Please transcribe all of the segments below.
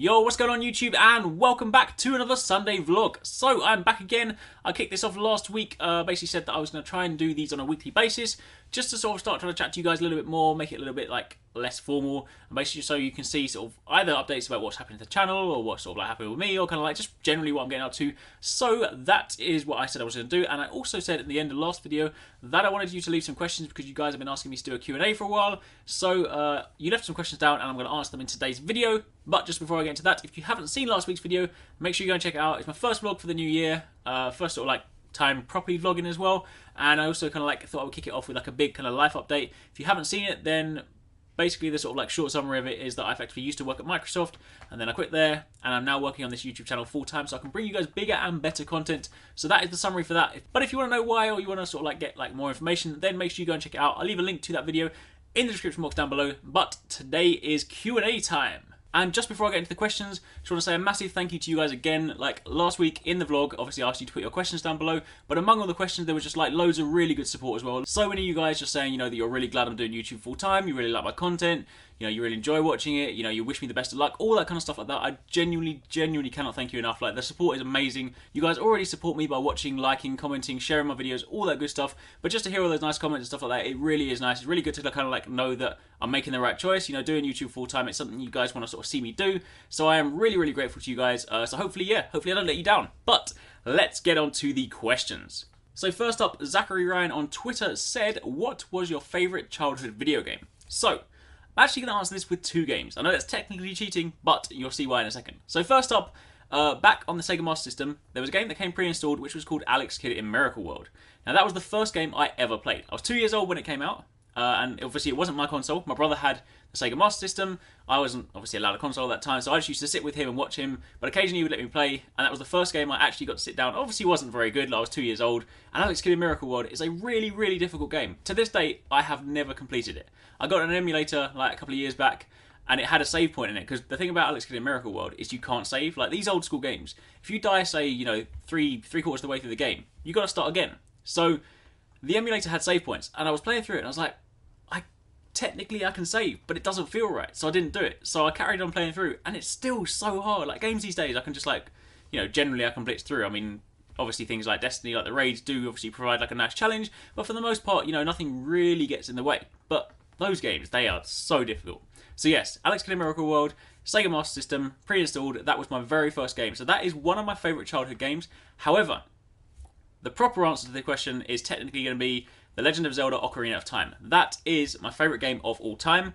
Yo, what's going on YouTube, and welcome back to another Sunday vlog. So, I'm back again. I kicked this off last week, basically said that I was going to try and do these on a weekly basis, just to sort of start trying to chat to you guys a little bit more, make it a little bit like less formal, and basically so you can see sort of either updates about what's happening to the channel, or what's sort of like happening with me, or kind of like just generally what I'm getting up to. So that is what I said I was going to do, and I also said at the end of the last video that I wanted you to leave some questions because you guys have been asking me to do a Q&A for a while. So you left some questions down, and I'm going to answer them in today's video. But just before I get into that, if you haven't seen last week's video, make sure you go and check it out. It's my first vlog for the new year, first sort of like time properly vlogging as well, and I also kind of like thought I would kick it off with like a big kind of life update. If you haven't seen it, then basically the sort of like short summary of it is that I effectively used to work at Microsoft, and then I quit there, and I'm now working on this YouTube channel full time, so I can bring you guys bigger and better content. So that is the summary for that. But if you want to know why, or you want to sort of like get like more information, then make sure you go and check it out. I'll leave a link to that video in the description box down below. But today is Q&A time. And just before I get into the questions, just want to say a massive thank you to you guys again. Like last week in the vlog, obviously I asked you to put your questions down below, but among all the questions there was just like loads of really good support as well. So many of you guys just saying, you know, that you're really glad I'm doing YouTube full time, you really like my content, you know, you really enjoy watching it, you know, you wish me the best of luck, all that kind of stuff like that. I genuinely cannot thank you enough. Like, the support is amazing. You guys already support me by watching, liking, commenting, sharing my videos, all that good stuff. But just to hear all those nice comments and stuff like that, it really is nice. It's really good to kind of like know that I'm making the right choice. You know, doing YouTube full time, it's something you guys want to sort of see me do. So I am really grateful to you guys. So hopefully I don't let you down. But let's get on to the questions. So first up, Zachary Ryan on Twitter said, what was your favourite childhood video game? So, I'm actually going to answer this with two games. I know that's technically cheating, but you'll see why in a second. So first up, back on the Sega Master System, there was a game that came pre-installed which was called Arekkz in Miracle World. Now that was the first game I ever played. I was 2 years old when it came out, and obviously it wasn't my console. My brother had the Sega Master System. I wasn't obviously allowed a console at that time, so I just used to sit with him and watch him, but occasionally he would let me play, and that was the first game I actually got to sit down. Obviously it wasn't very good, like I was 2 years old, and Arekkz in Miracle World is a really difficult game. To this day, I have never completed it. I got an emulator like a couple of years back, and it had a save point in it, because the thing about Arekkz in Miracle World is you can't save. Like these old school games, if you die, say, you know, three quarters of the way through the game, you got to start again. So the emulator had save points, and I was playing through it, and I was like, technically I can save, but it doesn't feel right, so I didn't do it. So I carried on playing through, and it's still so hard. Like games these days, I can just like, you know, generally I can blitz through. I mean, obviously things like Destiny, like the raids, do obviously provide like a nice challenge, but for the most part, you know, nothing really gets in the way. But those games, they are so difficult. So yes, Arekkz in Miracle World, Sega Master System, pre-installed, that was my very first game. So that is one of my favourite childhood games. However, the proper answer to the question is technically going to be The Legend of Zelda Ocarina of Time. That is my favourite game of all time.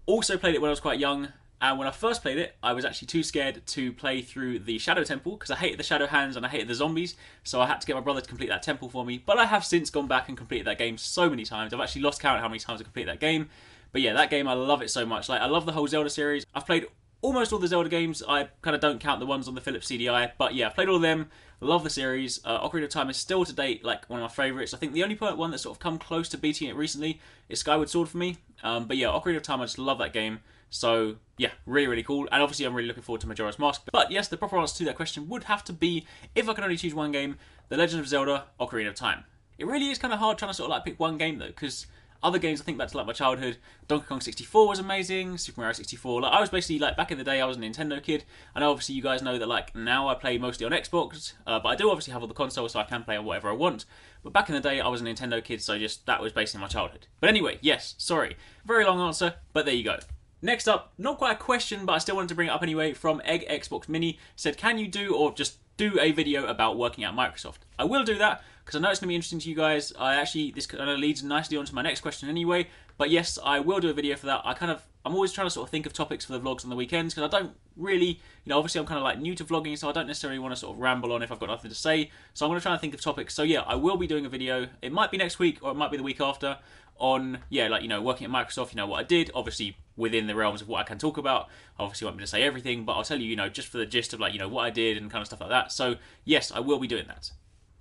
Also played it when I was quite young, and when I first played it, I was actually too scared to play through the Shadow Temple, because I hated the Shadow Hands and I hated the zombies, so I had to get my brother to complete that temple for me. But I have since gone back and completed that game so many times. I've actually lost count how many times I completed that game. But yeah, that game, I love it so much. Like, I love the whole Zelda series. I've played almost all the Zelda games. I kind of don't count the ones on the Philips CDI, but yeah, I've played all of them. Love the series. Ocarina of Time is still to date like one of my favourites. I think the only one that's sort of come close to beating it recently is Skyward Sword for me. But yeah, Ocarina of Time, I just love that game. So yeah, really cool. And obviously I'm really looking forward to Majora's Mask. But yes, the proper answer to that question would have to be, if I could only choose one game, The Legend of Zelda Ocarina of Time. It really is kind of hard trying to sort of like pick one game though, because other games, I think back to like my childhood, Donkey Kong 64 was amazing, Super Mario 64. Like I was basically like, back in the day, I was a Nintendo kid. I know obviously you guys know that like now I play mostly on Xbox, but I do obviously have all the consoles, so I can play on whatever I want. But back in the day, I was a Nintendo kid, so just that was basically my childhood. But anyway, yes, sorry, very long answer, but there you go. Next up, not quite a question, but I still wanted to bring it up anyway, from Egg Xbox Mini, said, can you do, or just do a video about working at Microsoft? I will do that, because I know it's going to be interesting to you guys. This kind of leads nicely on to my next question anyway, but yes, I will do a video for that. I'm always trying to sort of think of topics for the vlogs on the weekends, because I don't really, you know, obviously I'm kind of like new to vlogging, so I don't necessarily want to sort of ramble on if I've got nothing to say, so I'm going to try and think of topics. So yeah, I will be doing a video. It might be next week, or it might be the week after, on, yeah, like, you know, working at Microsoft, you know, what I did, obviously within the realms of what I can talk about. I obviously won't be able to say everything, but I'll tell you, you know, just for the gist of like, you know, what I did and kind of stuff like that. So yes, I will be doing that.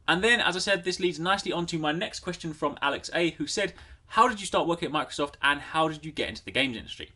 And then, as I said, this leads nicely onto my next question from Alex A, who said, how did you start working at Microsoft and how did you get into the games industry?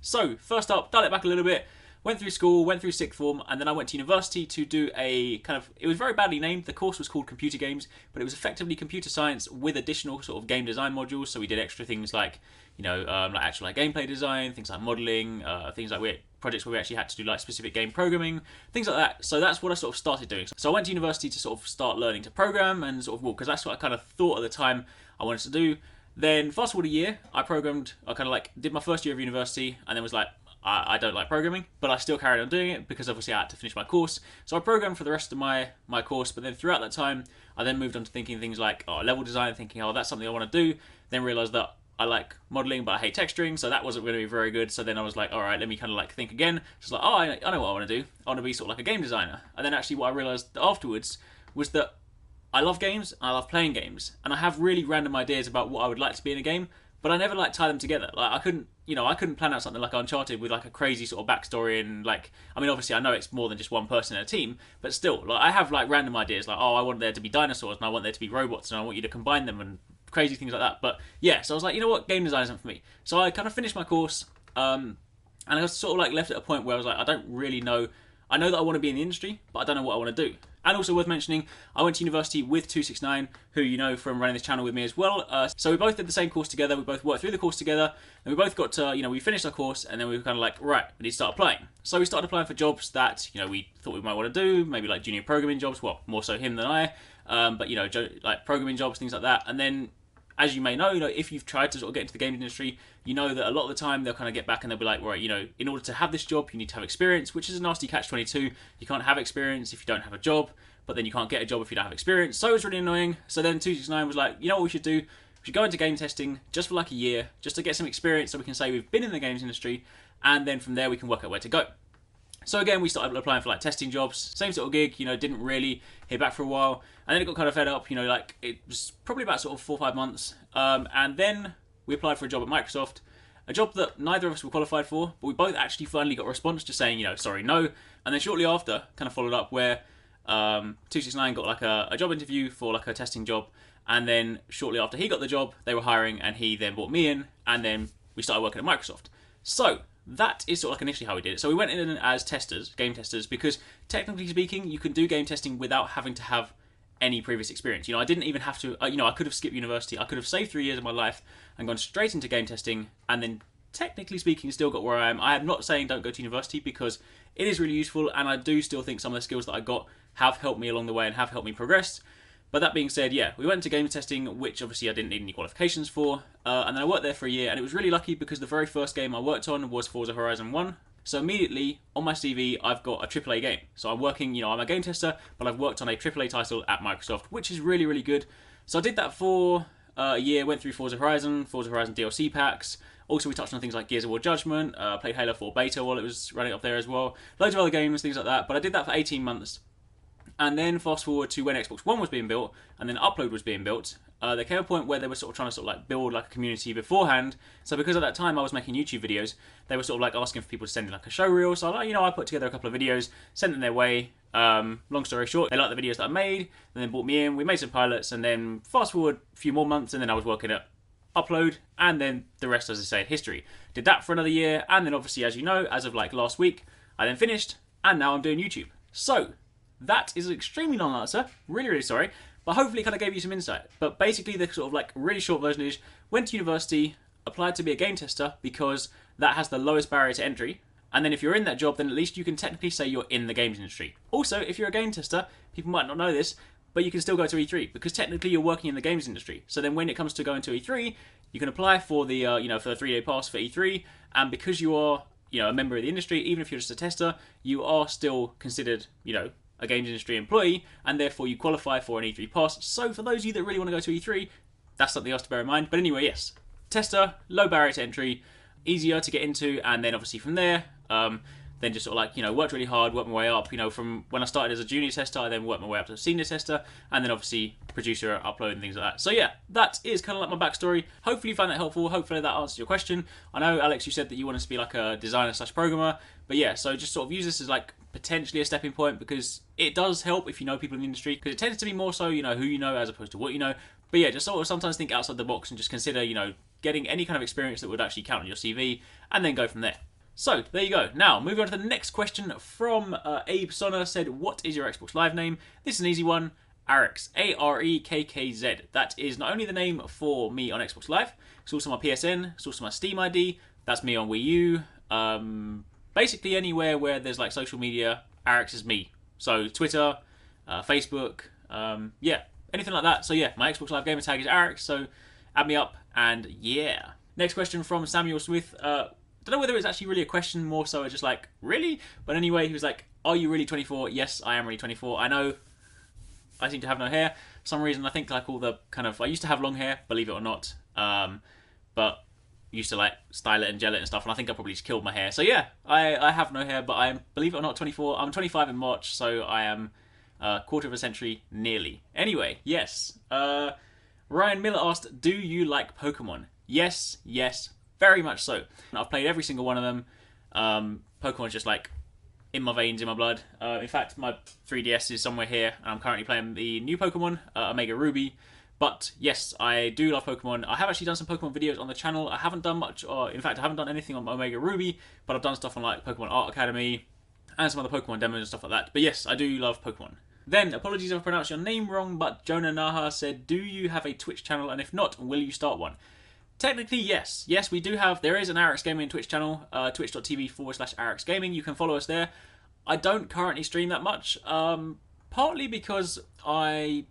So first up, dial it back a little bit. Went through school, went through sixth form, and then I went to university to do a kind of, it was very badly named, the course was called Computer Games, but it was effectively computer science with additional sort of game design modules, so we did extra things like, you know, like actual like gameplay design, things like modelling, things like we projects where we actually had to do like specific game programming, things like that. So that's what I sort of started doing. So I went to university to sort of start learning to program and sort of, well, because that's what I kind of thought at the time I wanted to do. Then fast forward a year, I kind of like did my first year of university and then was like, I don't like programming, but I still carried on doing it because obviously I had to finish my course. So I programmed for the rest of my course, but then throughout that time, I then moved on to thinking things like level design, thinking, that's something I want to do. Then realised that I like modelling, but I hate texturing, so that wasn't going to be very good. So then I was like, all right, let me kind of like think again. Just like, I know what I want to do. I want to be sort of like a game designer. And then actually what I realised afterwards was that I love games, and I love playing games, and I have really random ideas about what I would like to be in a game, but I never like tie them together. Like I couldn't plan out something like Uncharted with like a crazy sort of backstory and like, I mean, obviously I know it's more than just one person in a team, but still, like I have like random ideas, like I want there to be dinosaurs and I want there to be robots and I want you to combine them and crazy things like that. But yeah, so I was like, you know what, game design isn't for me. So I kind of finished my course, and I was sort of like left at a point where I was like, I don't really know. I know that I want to be in the industry, but I don't know what I want to do. And also worth mentioning, I went to university with 269, who you know from running this channel with me as well. So we both did the same course together, we both worked through the course together, and we both got to, we finished our course, and then we were kind of like, right, we need to start applying. So we started applying for jobs that, we thought we might want to do, maybe like junior programming jobs, well, more so him than I, but, like programming jobs, things like that. And then, as you may know, if you've tried to sort of get into the gaming industry, you know that a lot of the time they'll kind of get back and they'll be like, right, in order to have this job, you need to have experience, which is a nasty catch-22. You can't have experience if you don't have a job, but then you can't get a job if you don't have experience. So it's really annoying. So then 269 was like, you know what we should do? We should go into game testing just for like a year, just to get some experience so we can say we've been in the games industry, and then from there we can work out where to go. So again, we started applying for like testing jobs, same sort of gig, didn't really hear back for a while. And then it got kind of fed up, like it was probably about sort of 4 or 5 months. And then we applied for a job at Microsoft, a job that neither of us were qualified for, but we both actually finally got a response just saying, sorry, no. And then shortly after, kind of followed up where 269 got like a job interview for like a testing job. And then shortly after he got the job, they were hiring and he then brought me in and then we started working at Microsoft. So that is sort of like initially how we did it. So we went in as testers, game testers, because technically speaking, you can do game testing without having to have any previous experience. I didn't even have to, I could have skipped university. I could have saved 3 years of my life and gone straight into game testing and then technically speaking still got where I am. I am not saying don't go to university because it is really useful and I do still think some of the skills that I got have helped me along the way and have helped me progress. But that being said, yeah, we went into game testing, which obviously I didn't need any qualifications for, and then I worked there for a year, and it was really lucky because the very first game I worked on was Forza Horizon 1. So immediately, on my CV, I've got a AAA game. So I'm working, I'm a game tester, but I've worked on a AAA title at Microsoft, which is really, really good. So I did that for a year, went through Forza Horizon DLC packs. Also, we touched on things like Gears of War Judgment, played Halo 4 beta while it was running up there as well. Loads of other games, things like that, but I did that for 18 months. And then fast forward to when Xbox One was being built, and then Upload was being built, there came a point where they were sort of trying to like build like a community beforehand. So because at that time I was making YouTube videos, they were sort of like asking for people to send in like a show reel. So I put together a couple of videos, sent them their way. Long story short, they liked the videos that I made, and then brought me in. We made some pilots, and then fast forward a few more months, and then I was working at Upload, and then the rest, as I say, history. Did that for another year, and then obviously, as you know, as of like last week, I then finished, and now I'm doing YouTube. So that is an extremely long answer. Really, really sorry. But hopefully it kind of gave you some insight. But basically the sort of like really short version is, went to university, applied to be a game tester because that has the lowest barrier to entry. And then if you're in that job, then at least you can technically say you're in the games industry. Also, if you're a game tester, people might not know this, but you can still go to E3 because technically you're working in the games industry. So then when it comes to going to E3, you can apply for the, for the 3-day pass for E3. And because you are, a member of the industry, even if you're just a tester, you are still considered, a games industry employee, and therefore you qualify for an E3 pass. So for those of you that really want to go to E3, that's something else to bear in mind. But anyway, yes, tester, low barrier to entry, easier to get into, and then obviously from there, then just sort of like, worked really hard, worked my way up, from when I started as a junior tester, I then worked my way up to a senior tester, and then obviously producer, upload, and things like that. So yeah, that is kind of like my backstory. Hopefully you found that helpful. Hopefully that answers your question. I know, Alex, you said that you want us to be like a designer / programmer, but yeah, so just sort of use this as like potentially a stepping point because it does help if you know people in the industry, because it tends to be more so, who you know as opposed to what you know. But yeah, just sort of sometimes think outside the box and just consider, getting any kind of experience that would actually count on your CV, and then go from there. So, there you go. Now, moving on to the next question from Abe Sonner said, what is your Xbox Live name? This is an easy one. Arekkz. A-R-E-K-K-Z. That is not only the name for me on Xbox Live, it's also my PSN, it's also my Steam ID, that's me on Wii U, basically anywhere where there's like social media, Arekkz is me. So Twitter, Facebook, yeah, anything like that. So yeah, my Xbox Live gamer tag is Arekkz, so add me up, and yeah. Next question from Samuel Smith. Don't know whether it's actually really a question, more so just like, really? But anyway, he was like, are you really 24? Yes, I am really 24. I know I seem to have no hair. For some reason, I think like all the kind of... I used to have long hair, believe it or not. But used to like style it and gel it and stuff, and I think I probably just killed my hair. So yeah, I have no hair, but I am, believe it or not, 24. I'm 25 in March, so I am a quarter of a century nearly. Anyway, yes. Ryan Miller asked, do you like Pokemon? Yes, very much so. I've played every single one of them. Pokemon's just like in my veins, in my blood. In fact, my 3DS is somewhere here, and I'm currently playing the new Pokemon, Omega Ruby. But yes, I do love Pokemon. I have actually done some Pokemon videos on the channel. I haven't done much, or in fact, I haven't done anything on Omega Ruby, but I've done stuff on like Pokemon Art Academy and some other Pokemon demos and stuff like that. But yes, I do love Pokemon. Then, apologies if I pronounced your name wrong, but Jonah Naha said, do you have a Twitch channel, and if not, will you start one? Technically, yes. Yes, we do have... There is an Arekkz Gaming Twitch channel, twitch.tv/Arekkz Gaming. You can follow us there. I don't currently stream that much, partly because I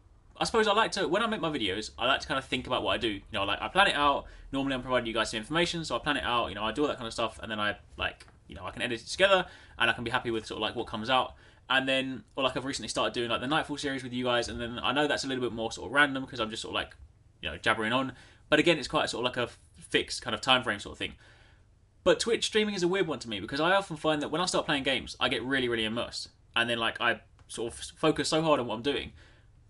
suppose I like to... When I make my videos, I like to kind of think about what I do. You know, like, I plan it out. Normally, I'm providing you guys some information, so I plan it out. You know, I do all that kind of stuff, and then I, like... You know, I can edit it together, and I can be happy with sort of, like, what comes out. And then, or like I've recently started doing, like, the Nightfall series with you guys, and then I know that's a little bit more sort of random, because I'm just sort of, like, you know, jabbering on. But again, it's quite sort of like a fixed kind of time frame sort of thing. But Twitch streaming is a weird one to me, because I often find that when I start playing games, I get really, really immersed. And then like I sort of focus so hard on what I'm doing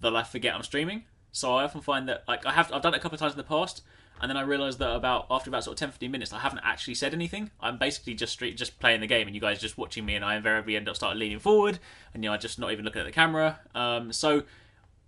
that I forget I'm streaming. So I often find that like I've done it a couple of times in the past, and then I realise that after about sort of 10-15 minutes, I haven't actually said anything. I'm basically just playing the game, and you guys just watching me, and I invariably end up starting leaning forward, and you know I just not even looking at the camera. So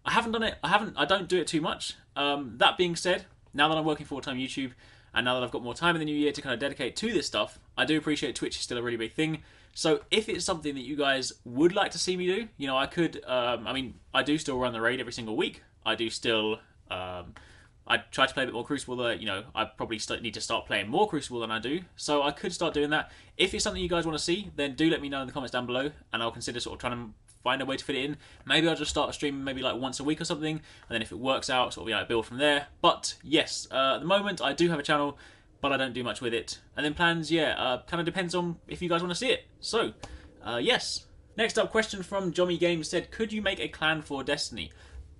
I haven't done it. I don't do it too much. That being said, now that I'm working full-time YouTube, and now that I've got more time in the new year to kind of dedicate to this stuff, I do appreciate Twitch is still a really big thing. So if it's something that you guys would like to see me do, you know, I could, I mean, I do still run the raid every single week. I do still, I try to play a bit more Crucible, though, you know, I probably need to start playing more Crucible than I do. So I could start doing that. If it's something you guys want to see, then do let me know in the comments down below, and I'll consider sort of trying to find a way to fit it in. Maybe I'll just start streaming maybe like once a week or something, and then if it works out, sort of, you know, build from there. But yes, at the moment I do have a channel, but I don't do much with it. And then plans, yeah, kind of depends on if you guys want to see it. So, yes. Next up, question from Jommy Games said, could you make a clan for Destiny?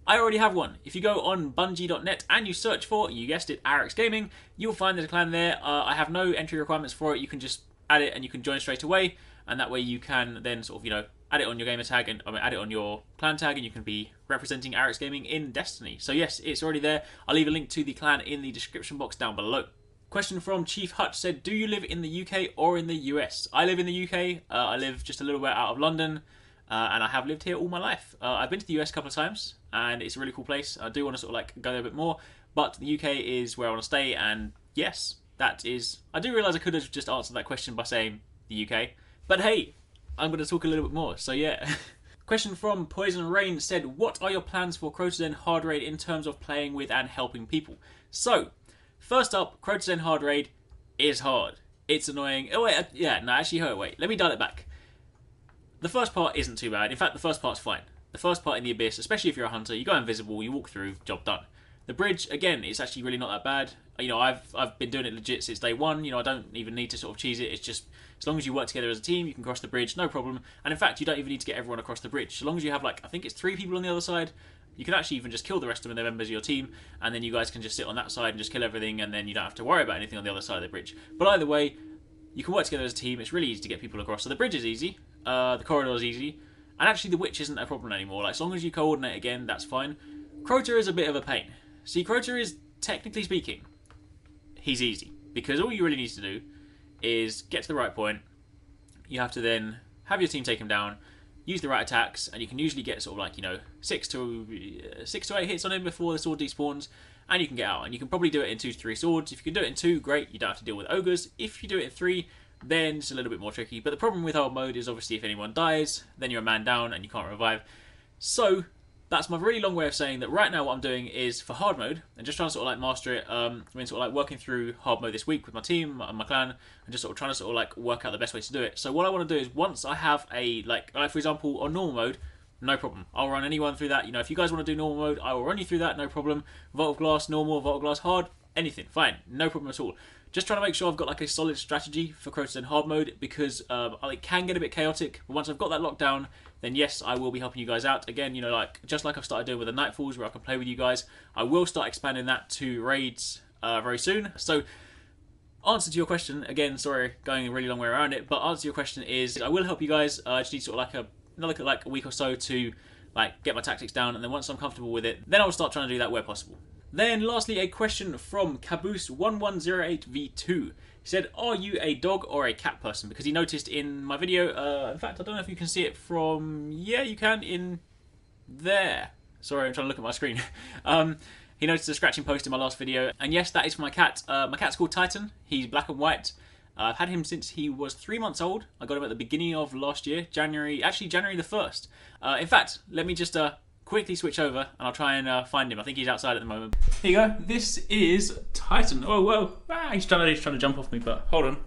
I already have one. If you go on bungie.net and you search for, you guessed it, Arekkz Gaming, you'll find there's a clan there. I have no entry requirements for it. You can just add it and you can join straight away. And that way you can then sort of, you know, add it on your gamer tag and add it on your clan tag, and you can be representing Arekkz Gaming in Destiny. So yes, it's already there. I'll leave a link to the clan in the description box down below. Question from Chief Hutch said, do you live in the UK or in the US? I live in the UK. I live just a little bit out of London, and I have lived here all my life. I've been to the US a couple of times, and it's a really cool place. I do want to sort of like go there a bit more, but the UK is where I want to stay, and yes, that is... I do realise I could have just answered that question by saying the UK, but hey, I'm going to talk a little bit more, so yeah. Question from Poison Rain said, what are your plans for Crotazen Hard Raid in terms of playing with and helping people? So, first up, Crotazen Hard Raid is hard. It's annoying. Oh wait, yeah, no, actually, wait, let me dial it back. The first part isn't too bad. In fact, the first part's fine. The first part in the Abyss, especially if you're a hunter, you go invisible, you walk through, job done. The bridge, again, it's actually really not that bad. You know, I've been doing it legit since day one. You know, I don't even need to sort of cheese it. It's just, as long as you work together as a team, you can cross the bridge, no problem. And in fact, you don't even need to get everyone across the bridge. So long as you have, like, I think it's 3 people on the other side, you can actually even just kill the rest of them, they're members of your team, and then you guys can just sit on that side and just kill everything, and then you don't have to worry about anything on the other side of the bridge. But either way, you can work together as a team. It's really easy to get people across. So the bridge is easy, the corridor is easy, and actually the witch isn't a problem anymore. Like, as long as you coordinate again, that's fine. Crota is a bit of a pain. See, Crota is, technically speaking, he's easy, because all you really need to do is get to the right point. You have to then have your team take him down, use the right attacks, and you can usually get sort of like, you know, 6 to 8 hits on him before the sword despawns, and you can get out. And you can probably do it in 2 to 3 swords. If you can do it in 2, great, you don't have to deal with ogres. If you do it in 3, then it's a little bit more tricky. But the problem with hard mode is obviously if anyone dies, then you're a man down and you can't revive. So that's my really long way of saying that right now what I'm doing is for hard mode and just trying to sort of like master it. I mean, sort of like working through hard mode this week with my team and my clan, and just sort of trying to sort of like work out the best way to do it. So what I want to do is once I have a like for example on normal mode, no problem. I'll run anyone through that. You know, if you guys want to do normal mode, I will run you through that, no problem. Vault of Glass normal, Vault of Glass hard, anything, fine, no problem at all. Just trying to make sure I've got like a solid strategy for Crotos in hard mode because it can get a bit chaotic. But once I've got that locked down, then yes, I will be helping you guys out. Again, you know, like just like I've started doing with the Nightfalls where I can play with you guys, I will start expanding that to raids very soon. So answer to your question, again, sorry, going a really long way around it, but answer to your question is I will help you guys. I just need sort of like another like a week or so to like get my tactics down, and then once I'm comfortable with it, then I'll start trying to do that where possible. Then lastly, a question from Caboose1108V2. He said, are you a dog or a cat person? Because he noticed in my video, in fact, I don't know if you can see it from, yeah, you can in there. Sorry, I'm trying to look at my screen. He noticed a scratching post in my last video, and yes, that is for my cat. My cat's called Titan. He's black and white. I've had him since he was 3 months old. I got him at the beginning of last year, January the 1st. In fact, let me just quickly switch over and I'll try and find him. I think he's outside at the moment. Here you go. This is Titan. Oh, whoa. Ah, he's trying to jump off me, but hold on.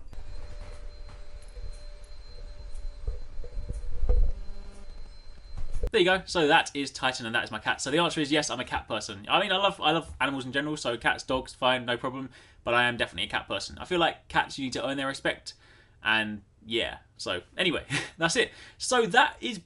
There you go. So that is Titan and that is my cat. So the answer is yes, I'm a cat person. I mean, I love animals in general, so cats, dogs, fine, no problem. But I am definitely a cat person. I feel like cats, you need to earn their respect. And yeah. So anyway, that's it. So that is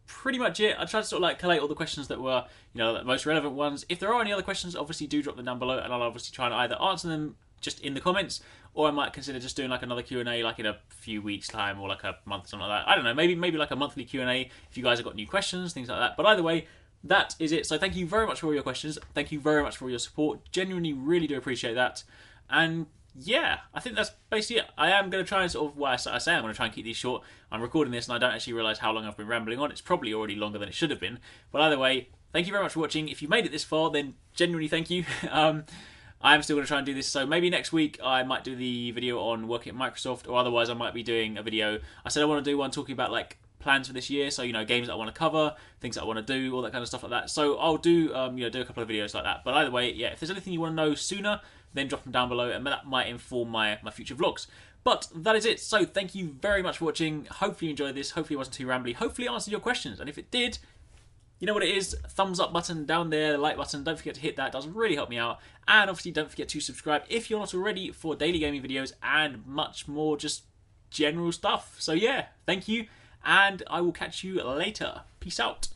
pretty much it. I tried to sort of like collate all the questions that were, you know, the most relevant ones. If there are any other questions, obviously do drop them down below, and I'll obviously try and either answer them just in the comments, or I might consider just doing like another Q&A like in a few weeks time or like a month or something like that. I don't know, maybe like a monthly Q&A if you guys have got new questions, things like that. But either way, that is it. So thank you very much for all your questions. Thank you very much for all your support. Genuinely really do appreciate that. And yeah, I think that's basically it. I am going to try and sort of, well, I say I'm going to try and keep these short. I'm recording this and I don't actually realise how long I've been rambling on. It's probably already longer than it should have been. But either way, thank you very much for watching. If you made it this far, then genuinely thank you. I am still going to try and do this, so maybe next week I might do the video on working at Microsoft, or otherwise I might be doing a video. I said I want to do one talking about like plans for this year, so you know, games that I want to cover, things that I want to do, all that kind of stuff like that. So I'll do you know, do a couple of videos like that. But either way, yeah, if there's anything you want to know sooner, then drop them down below, and that might inform my future vlogs. But that is it. So thank you very much for watching. Hopefully you enjoyed this. Hopefully it wasn't too rambly. Hopefully it answered your questions, and if it did, you know what it is, thumbs up button down there, the like button, don't forget to hit that, it does really help me out. And obviously don't forget to subscribe if you're not already for daily gaming videos and much more just general stuff. So yeah, thank you, and I will catch you later. Peace out.